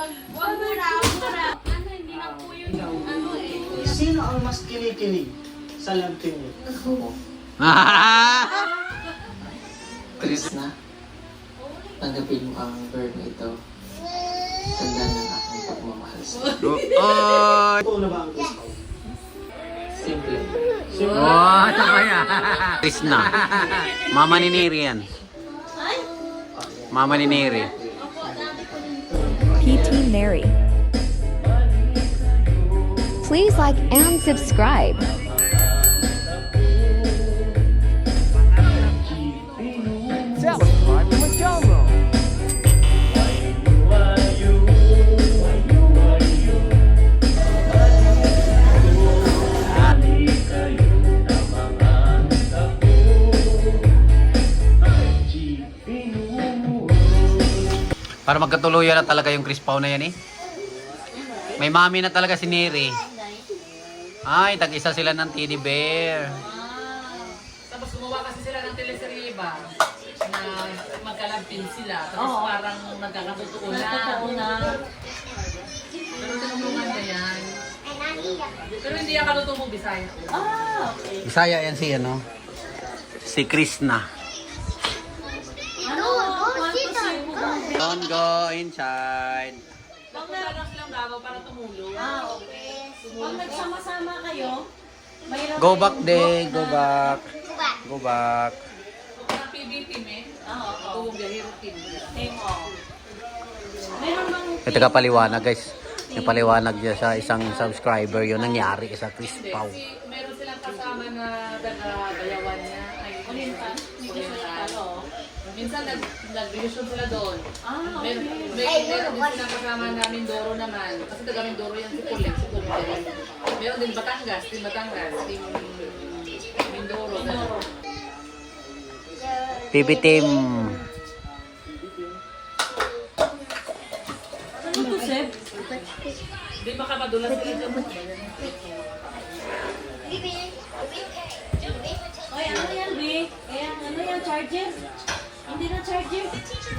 Hindi na po yun ano eh. Sino ang mas kinikilig sa love team niyo? Chris na, tanggapin mo ang bird na ito. Tanda ng aking pagmamahal sa'yo. Una ba ang gusto? Simple. Oh, sabay ah. Krishna. Mama ni Neri yan. Mama ni Neri. PT Neri. Please like and subscribe. Para magkatuluyan na talaga yung Chris Pao na yan eh. May mami na talaga si Neri. Ay, tag-isa sila ng teddy bear. Tapos gumawa kasi sila ng teleserye ba? Na magkalabin sila. Tapos parang nagkakatotoo na. Pero tinulungan na yan. Pero hindi yan katutubong Bisaya. Bisaya yan si ano? Si Krishna. Don't go inside. Magkakaroon silang gawa para tumulong. Okay. Pag nagsama-sama kayo, mayroon Go back day, go back. Go back. Ang PB team eh. Oo, Gahiro team. team o. Mayroon bang Ito ka paliwanag guys. Yung paliwanag niya sa isang subscriber yung nangyari sa Chris Hindi, Pao. meron silang kasama na taga-bayawan niya. Ay, Oriental? Oriental. Minsan nag-revision sila doon. okay. Meron din silang kasama na Mindoro naman. Kasi taga Mindoro yan si Kulit. Meron din Batangas. Team Mindoro. PB team. Ano to, Seb? Di ba madulas sila dyan? Oy, ano yan, B? Ayan, ano yan, charger? Hindi na charger.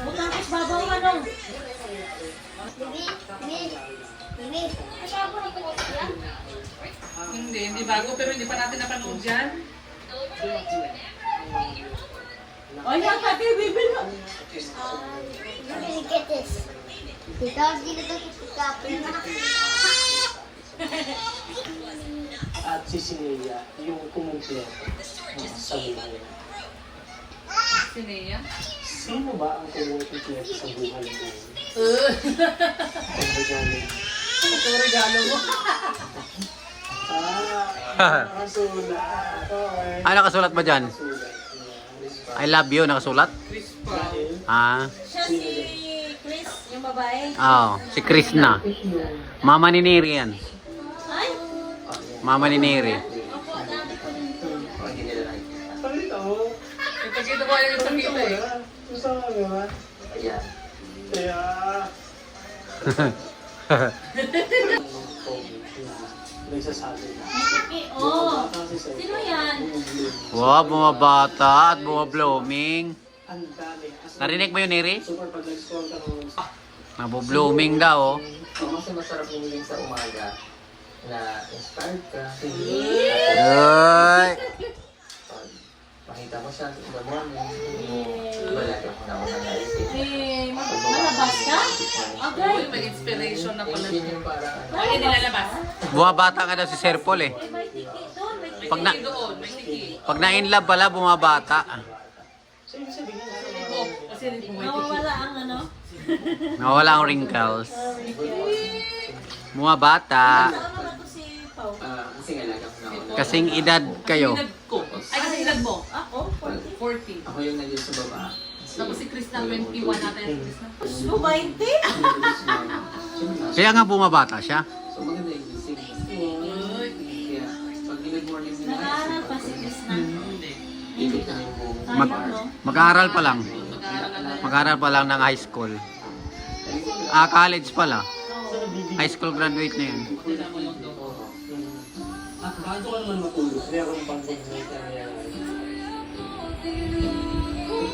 Butangkis babaw, ano? Hindi bago. Pero hindi pa natin napanood dyan. Oy, nakati, bibili mo. At si Sineya, yung kumumpleto sa buhay. Si Nea. Sino ba ang kumumpleto sa buhay mo? Ang regalo. Ito regalo mo. Nakasulat. Okay. Ah, nakasulat ba dyan? I love you, nakasulat? Chris Pao. Ah, Siya si Chris, yung babae. si Krishna. Mama ni Neri yan. Ay? Mama ni Neri. Opo, dati ko din to. Palito. Ipagkita ko yung isang kita eh. Gusto mo ba? Ayan. Kaya... Nagsasabi na. Oh, sino yan? Wow, bumabata at bumablooming. Ang dami. Narinig mo yun, Neri? Super pag nag-scroll ka ng... Naboblooming daw, oh. Mas masarap humiling sa umaga na inspired ka. Ay! Pag makita mo siya sa the morning, balagay mo na ako ng naisip. Eh, malabas ka? Okay. Uy, may inspiration na pala. Yun yung parang ano. Ay, nilalabas. Bumabata nga daw si Sir Paul, eh. Eh, may tiki doon, may tiki. Pag na- Tiki doon, may tiki. Pag na-inlove pala, bumabata. So, ibig sabihin na Oh, kasi may tiki. Nawawala ang ano? Nawala ang wrinkles. Bumabata. Saan naman to si Pao? Kasi nga lang ako na Kasing edad kayo. Edad ko. Ay, kasi edad mo. Ako? 40. ako yung nandun sa baba. Tapos si Chris na 21 natin. So, 20? Kaya nga bumabata siya. So maganda yung gising. Kaya pag nag-morning nila, Nag-aaral pa si Chris na. ikot ka na yung buong Mag-aaral pa lang. Mag-aaral pa lang ng high school. Ah, college pala. High school graduate na yun. Bago ka naman matulog, meron bang good night na nangyayari?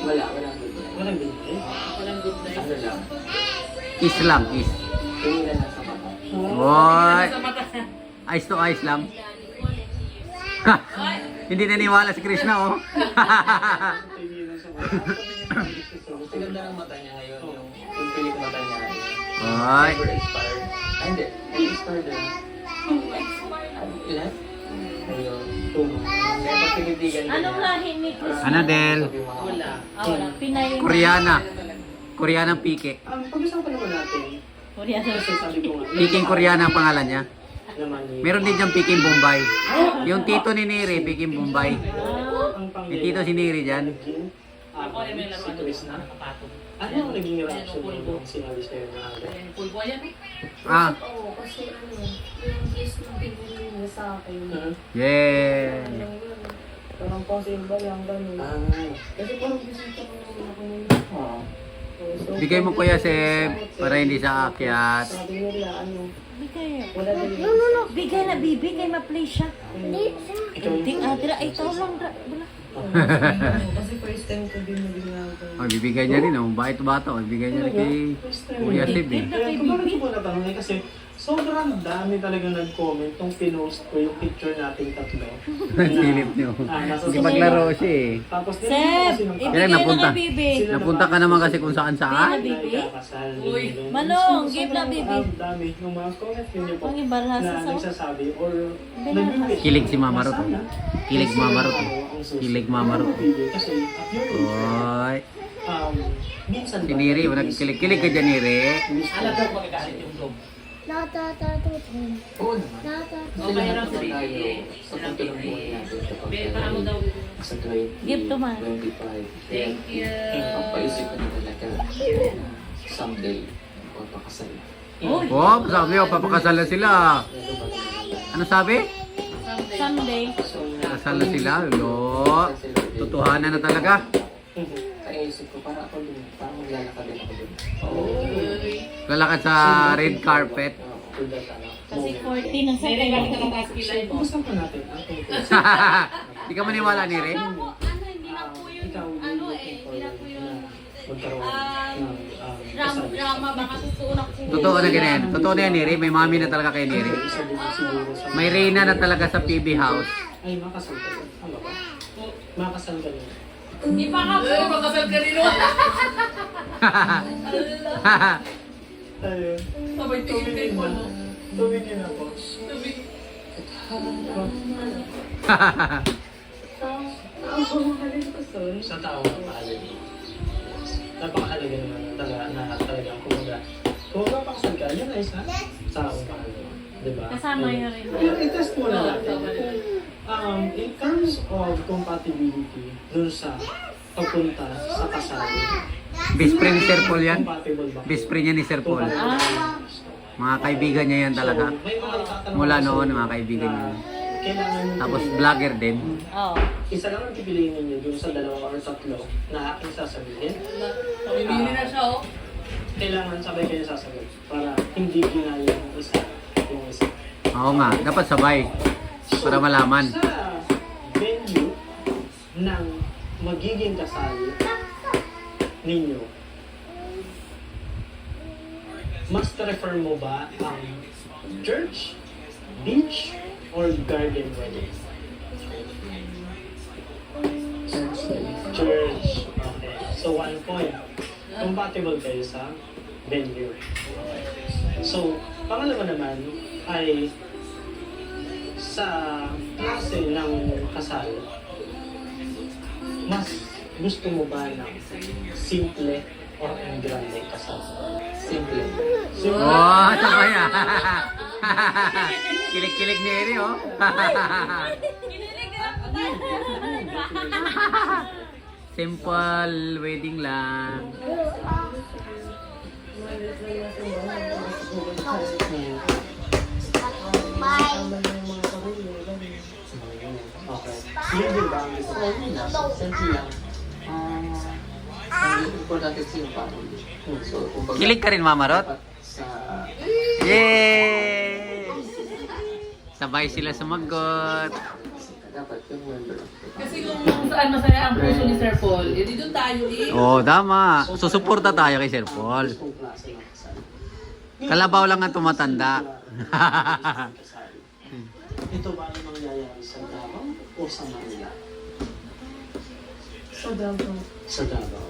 Walang good night. Walang good night? Walang good night. ano lang. Kiss lang, kiss. Tinginan lang sa mata. Boy! Sa mata. Eyes to eyes lang. Hindi naniwala si Krishna, oh. Ang ganda ng mata niya ngayon, yung pilik mata niya. Ay. Never expired. Ay, hindi. Expired din. Ilan? Ayun. 2 months. Kaya pag tinitigan ka Anong niya, lahi ni Chris? Ano, Del? sabi yung mga Wala. Wala. Pinay. Koreana. Koreanang pike. Pag-usapan naman natin, Koreana. kasi sabi ko nga, Piking Koreana ang pangalan niya. naman ni, Meron din dyan Piking Bombay. Yung tito ni Neri, Piking Bombay. ang May tito si Neri dyan. Ako ay may si laruan Chris na na. nakapatong. Ano ang naging reaction mo nung sinabi sa'yo na agad? Ayan, pulbo yan eh. Ah, Oo, kasi yung kiss na binili niya sa akin. yeah. Parang possible lang ganun. Kasi parang bisita ko naman ako nila. So, Bigay mo Kuya Seb para hindi sa akyat. sabi nila, Bigay. wala din Bigay na bibi kay ma-play siya. Ting adra ay taw lang dra. Wala. Kasi first time ko din na ginagawa. Oh, bibigay niya rin, oh. Bait bata, oh. Bibigay niya rin kay Kuya Seb, eh. Kaya kung bakit ko natanong eh, kasi sobrang dami talaga nag-comment nung pinost ko yung picture natin tatlo. Silip niyo. Hindi maglaro siya, eh. Tapos Seb, nilagyan ibigay napunta. na kay bibi. Napunta ka naman kasi kung saan saan. Bibi? Uy. Manong, give na, bibi. Ang dami ng mga comment yun po Ang ibarhasa na sa... nagsasabi or Binarhasa. Kilig si Mama Ruth, oh. Kilig Mama Ruth, oh. Kilig Mama Ruth. Kasi at yun, Oy. minsan Si Neri, nagkikilig-kilig ka dyan, Neri. Alam ko magagalit yung vlog. Oo naman. O kaya lang si tayo Ricky. sa punto ng buhay natin kapag Para mo daw. sa grade Give to Ma. 25. Thank you. Papaisip ka na talaga na someday magpapakasal. Oh, sabi ko, papakasal na sila. Ano sabi? Someday. Kasal na sila, lo. Totohanan na talaga. Kaya isip ko, parang ako din, parang maglalakad din ako din. Lalakad sa red carpet. For that, ano. Kasi 40 na sa Nere, galit ka ng task kilay mo. Kumusta pa natin ang tungkol Di ka maniwala, Neri? ikaw magkaroon ng kasal. Drama, baka susunak ko. Totoo na ganyan. Totoo na yan, Neri. May mami na talaga kay Neri. Isa din siguro sa May reyna na talaga sa PB house. ay makasal ka din. Ano ba? Makasal ka din. Di pa ka po. Ay, magkasal ka rin oh. Ayun. Sabay tingin kay mo. Tumingin ako. Ang pamahalin ko, son. Sa tao na mahalin mo. Napakahalaga naman talaga ang kumaga. Kung mapakasal ka, yan ay sa taong mahal mo. Diba? Kasama yun rin. I-test mo na natin. In terms of compatibility dun sa pagpunta sa kasal, Best friend ni Sir Paul yan. compatible ba? Best friend niya ni Sir Paul. Ah. Mga kaibigan niya yan talaga. So, may mga itatanong Mula ako noon, sa'yo mga kaibigan na niya. Kailangan mo Tapos vlogger din. Oo. isa lang ang pipiliin ninyo dun sa 2 or 3 na aking sasabihin. Pamimili na siya oh. Kailangan sabay kayo sasagot para hindi ginaya yung isa. Oo nga, dapat sabay. Para malaman. Sa venue ng magiging kasal ninyo, mas prefer mo ba ang church, beach, or garden wedding? Church. Okay. So 1 point. Compatible kayo sa venue. So, pangalawa naman ay sa klase ng kasal, mas gusto mo ba ng simple or ang grande kasal? Simple. Simple. Oh, sabay ah. Kilig-kilig ni Eri, oh. Simple wedding lang. Okay. Yun din ba ang gusto mo? Simple lang. Ang importante kasi yung family. So, kumbaga, Kilig ka rin, Mama Rot? dapat sa Yay! Sabay sila sumagot. dapat yung member of the Kasi kung saan masaya ang puso ni Sir Paul, edi doon tayo eh. Oh, tama. Susuporta tayo kay Sir Paul. Kung klase ng kasal. Kalabaw lang ang tumatanda. Ito ba ang mangyayari sa Davao o sa Manila? Sa Davao. Sa Davao.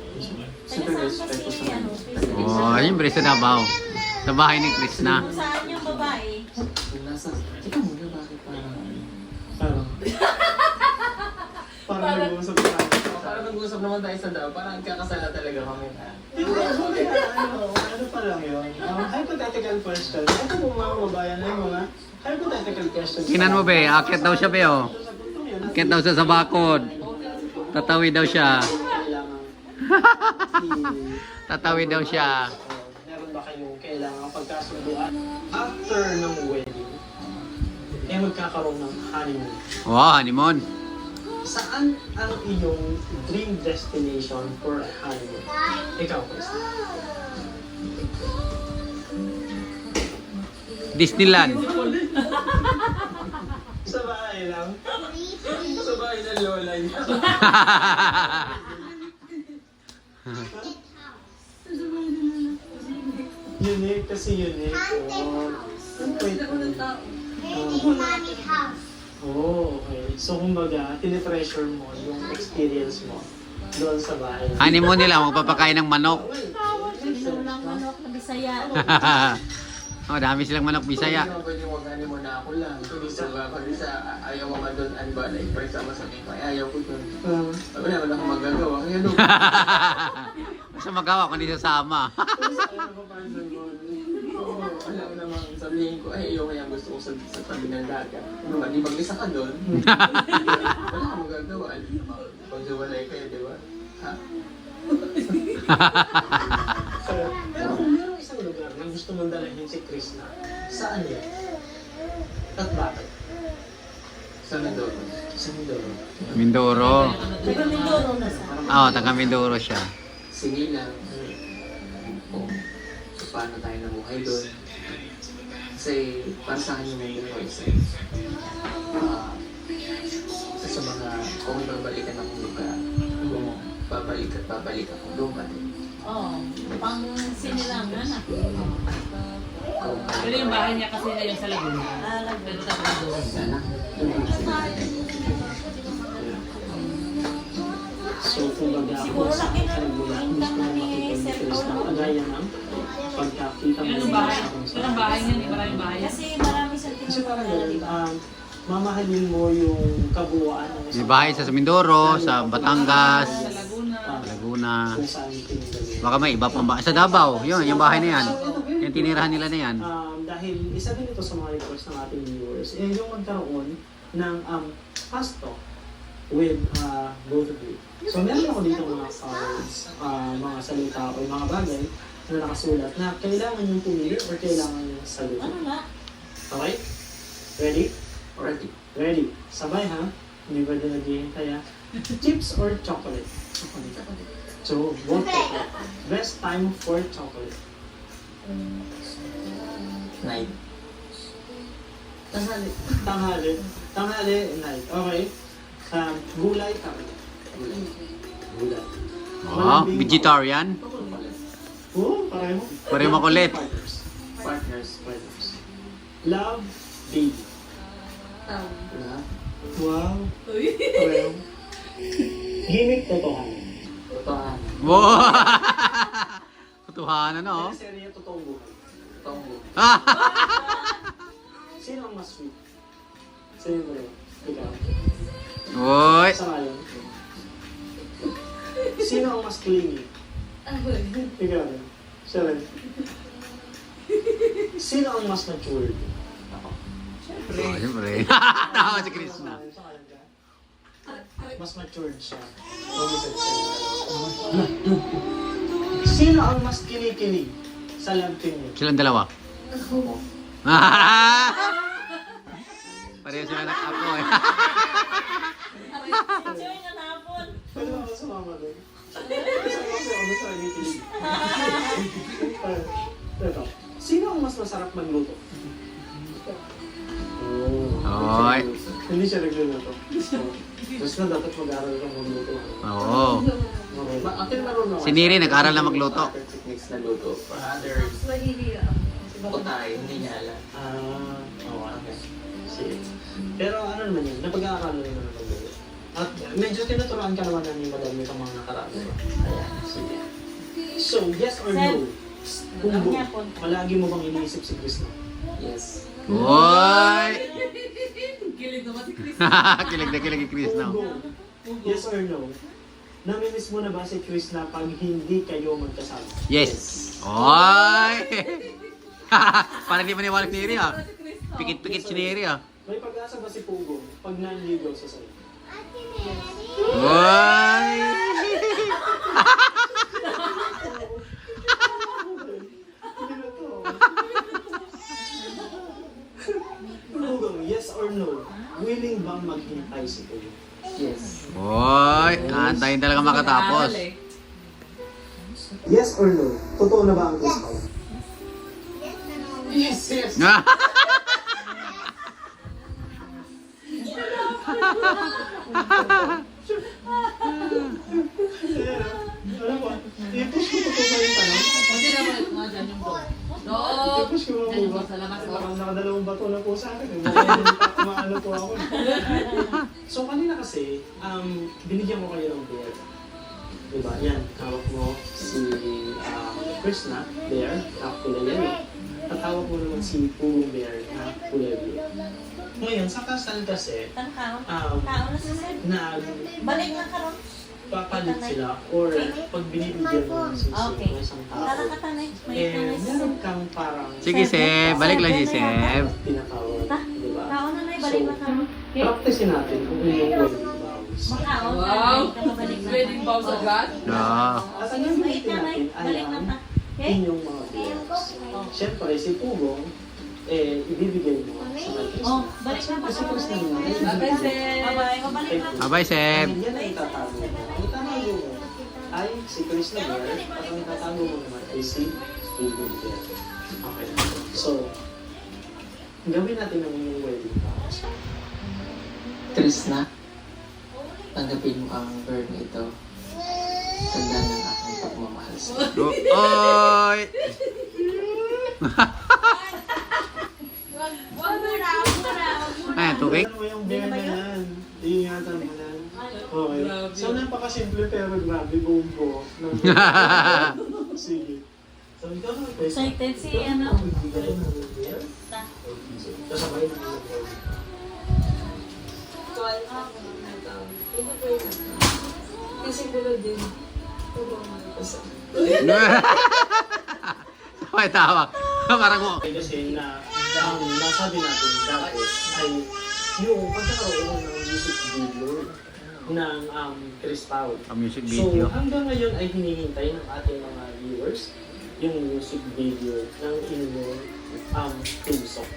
Taga saan ba si ano? Oh, siyempre sa Davao. Sa bahay ni Krishna. Kung saan yung babae? Kung nasa, teka muna, bakit parang Parang. Parang nag-uusap tayo. Parang nag-uusap naman tayo sa Davao, parang kakasala talaga kami. Ano pa lang yun? Hypothetical question. Ito mo mga kababayan na yung mga hypothetical questions. Kinan mo be, akit daw siya be oh. Akit daw siya sa bakod. Tatawid daw siya. Tatawid daw siya. Meron ba kayong kailangan pagkasunduan? After ng wedding, eh magkakaroon ng honeymoon. Wow, honeymoon. Saan ang iyong dream destination for a honeymoon? Ikaw, Krista. Disneyland. Sa bahay lang. Sa bahay ng lola niya. Unique kasi unique. Oh, okay. So, kumbaga, tinipressure mo yung experience mo doon sa bahay. Honeymoon nila, magpapakain ng manok. Inom ng manok na Bisaya. Oh, dami silang manok Bisaya. Hindi naman pwede mag-honeymoon na ako lang. Hindi sa pag sa ayaw mo ka doon, ano ba, like, for example, sabi ko, ay ayaw ko doon. Wala naman ako magagawa. Kaya doon. Basta magawa kundi sasama. Alam mo namang sabihin ko, ay ayaw kaya gusto ko sa tabi ng dagat. Ano ba, di mag-isa ka doon? Wala kang magagawa. Pag-iwalay kayo, di ba? Ha? Pero kung merong isang lugar na gusto mong dalahin si Krishna, saan yan? At bakit? Sa Mindoro. Sa Mindoro. Mindoro. Taga Mindoro na sa. Oh, taga Mindoro siya. Sige lang. Kung paano tayo nabuhay doon. Kasi para sa akin yung Mindoro is sa mga kung babalikan akong lugar, kung babalik ako doon pa din. Oh, pang sinilangan na. Pero yung bahay niya kasi na yung sa Laguna. Pero sa Mindoro. Sana. So, kumbaga, Siguro laki na mula, yung gusto mong ni makita ni Sir Krishna, Paul. kagaya ng pagkakita mo Yung sa bahay. kung Pero saan. ang bahay niya, di maraming bahay. Kasi marami sa Kasi parang tinutulala, ganun, di ba? mamahalin mo yung kabuuan ng May bahay sa Mindoro, sa Batangas, Sa Laguna. Laguna. kung saan pinagaling. Baka may iba pang bahay. Sa Davao, yun, yung bahay na yan. Yung tinirahan nila na yan. Dahil isa din ito sa mga request ng ating viewers, eh, yung magkaroon ng fast talk with both of you. So, meron ako dito mga cards, mga salita o mga bagay na nakasulat na kailangan yung pumili or kailangan yung salutin. Ano nga? Okay? Ready? Already. Ready. Sabay ha? Hindi ba din naghihintay ha? Chips or chocolate? So, both chocolate. Best time for chocolate. Night. Tanghali. Tanghali. Tanghali, night. Okay. Gulay, karne. Gulay. Oh, vegetarian. Oo, pareho. Pareho makulit. Partners. Partners. Partners. Love, baby. Wow. Pareho. Gimmick, totohanan. Totohan. Wow! Kutuhanan no? Serye, totoong buhay. Totoong buhay. Sino ang mas sweet? Sa'yo mo rin. Ikaw. Uy! Sa ngayon. Sino ang mas clingy? Ikaw rin. Siya rin. Sino ang mas matured? Ako. Oh, siyempre. Tawa si Krishna. Sa ngayon ka? Mas matured siya. Mag-isip siya. Sino ang mas kinikilig sa love team niyo? Silang dalawa. Pareho sila ng apo eh. Enjoy na hapon. Pwede ba ako sumama doon? Isa kasi ako sa kinikilig. Ito. Sino ang mas masarap magluto? Oh. Oy. Hindi siya nagluluto. Tapos na dapat mag-aral kang magluto. Oo. Okay. Akin marunong ako. Si Neri nag-aral na magluto. Techniques na luto. For others, Ako tayo, hindi niya alam. Okay. Sige. Pero ano naman yun, napag-aaralan naman ng pagbuo. At medyo tinuturuan ka naman ng madam mo sa mga nakaraan. Ayan, sige. So, yes or no? Punggo, palagi mo bang iniisip si Krishna? Yes. Hoy! Kilig naman si Chris. Kilig na kilig kay Chris na. Punggo, yes or no? Namimiss mo na ba si Krishna pag hindi kayo magkasama? Yes. Hoy! Parang di maniwala si Neri ah. Pikit-pikit si Neri ah. May pag-asa ba si Punggo pag nanligaw sa sa'yo? Hoy! Hindi na to. Punggo, yes or no? Willing bang maghintay si Punggo? Yes. Hoy! Antayin talaga makatapos. Yes or no? Totoo na ba ang Krishna? Yes, yes. Alam mo, i-push ko pa yung tanong. Kasi naman nga dyan yung dog. Dog! I-push ko Dyan yung ba? dog sa labas. Parang nakadalawang bato na po sa akin. Maano po ako. So kanina kasi, binigyan ko kayo ng bear. Diba? Yan, hawak mo si Krishna, bear, na kulay yellow. At hawak mo naman si Pugong bear na kulay blue. Ngayon, sa kasal kasi, Tangkaon. Kaon na sa sir. Balik na karon. papalit sila or pag binibigyan mo ng susi Okay. ng isang tao, Tara ka tanay. May tanay. meron kang parang Sige, Seb. Balik lang si Seb. tinatawag, di ba? Kaon na na, balik na karon. Practicein natin kung ano yung wedding vows. Makaon. Wow! Balik na. Wedding vows agad? Ah. At ang Wait gagawin na, natin ay balik na ang ta. Okay? inyong mga vows. Siyempre, si Pugong, ibibigay mo sa kay Oh, Krishna. balik na At siyempre, si pa. Krishna naman, Bye-bye, Seb. Bye-bye. Mabalik na. Abay, Seb. yan ang itatago mo. Ang itatago mo ay si Krishna Bear at ang itatago mo naman ay si Pugong Bear. Okay. So, gawin natin ang inyong wedding vows. Krishna, tanggapin mo ang bird na ito. Tanda ng aking pagmamahal sa iyo. Hoy! Ay, tubig? Ano mo yung bear na yan? Iingatan mo yan. Okay. So, napakasimple pero grabe bumbo. Sige. So, ikaw na. Excited si ano. Magbigay ng bear. Kasabay na yung bear. Kasi gulo din. Sabay tawak. Parang mo. Kasi na ang nasabi natin dati ay yung pagkakaroon ng music video ng Chris Pao. Ang music So, video. hanggang ngayon ay hinihintay ng ating mga viewers yung music video ng inyong theme song.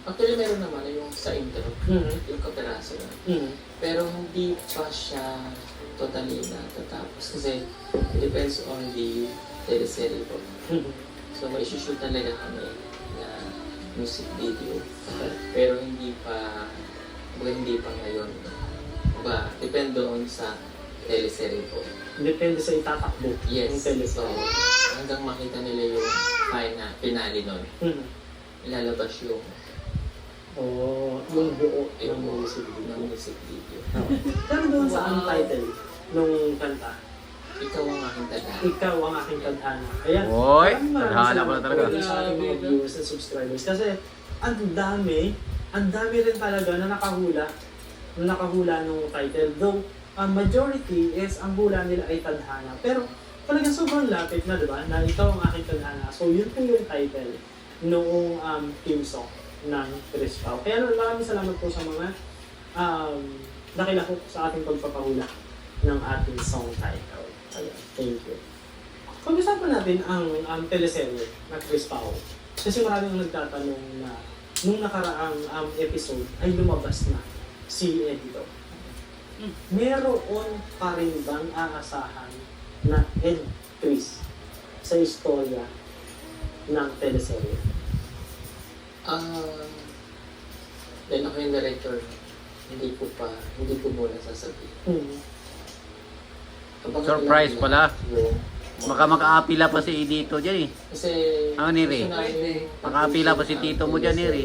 Actually, meron naman yung sa intro, Mhm. yung kaperaso na. Mhm. Pero hindi pa siya totally natatapos kasi it depends on the teleserye po. Mhm. So may shoot talaga kami na music video. Pero hindi pa ngayon. Depende on sa teleserye po. Depende sa itatakbo ng Yes. So, telescope. hanggang makita nila yung finale nun, Mhm. ilalabas yung Yung buo ng music video. music video. Pero doon sa ang title nung kanta, Ikaw ang aking tadhana. ikaw ang aking tadhana. Ayan. Oy, maraming tadhana salamat pala talaga. po sa ating mga viewers and subscribers. Kasi ang dami rin talaga na nakahula nung title. Though, ang majority is ang hula nila ay tadhana. Pero talagang sobrang lapit na, di ba? Na ikaw ang aking tadhana. So, yun po yung title noong theme song ng Chris Pao. Kaya maraming salamat po sa mga nakilahok sa ating pagpapahula ng ating song title. Ayan, thank you. Pag-usapan natin ang teleserye ng Chris Pao. Kasi maraming nagtatanong na nung nakaraang episode ay lumabas na si Editor. Meron pa rin bang aasahan na entries sa istorya ng teleserye? Dahil ako yung director, hindi ko muna sasabihin. Hmm. Abangan Surprise lang pala. Yung Baka makaapila pa si dito dyan eh. Kasi, Ano, Neri? gusto namin- Makaapila pa si tito mo dyan, Neri.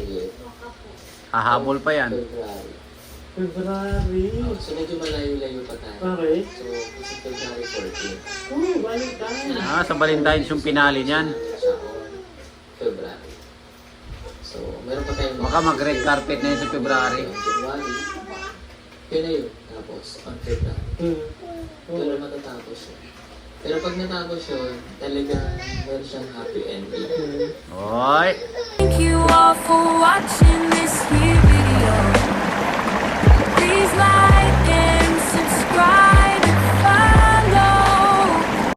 Hahabol pa yan. February. February. So medyo malayo-layo pa tayo. Okay. So, kasi February 14. Oh, Valentine. Sa Valentine's yung pinali niyan. Siya on February. So, meron pa tayong Baka mag-red carpet na yun sa February. January. Yun na yun. Tapos, on February. Hmm. Pero matatapos yun. Pero pag natapos yun, talagang meron siyang happy ending. Hmm. Oy!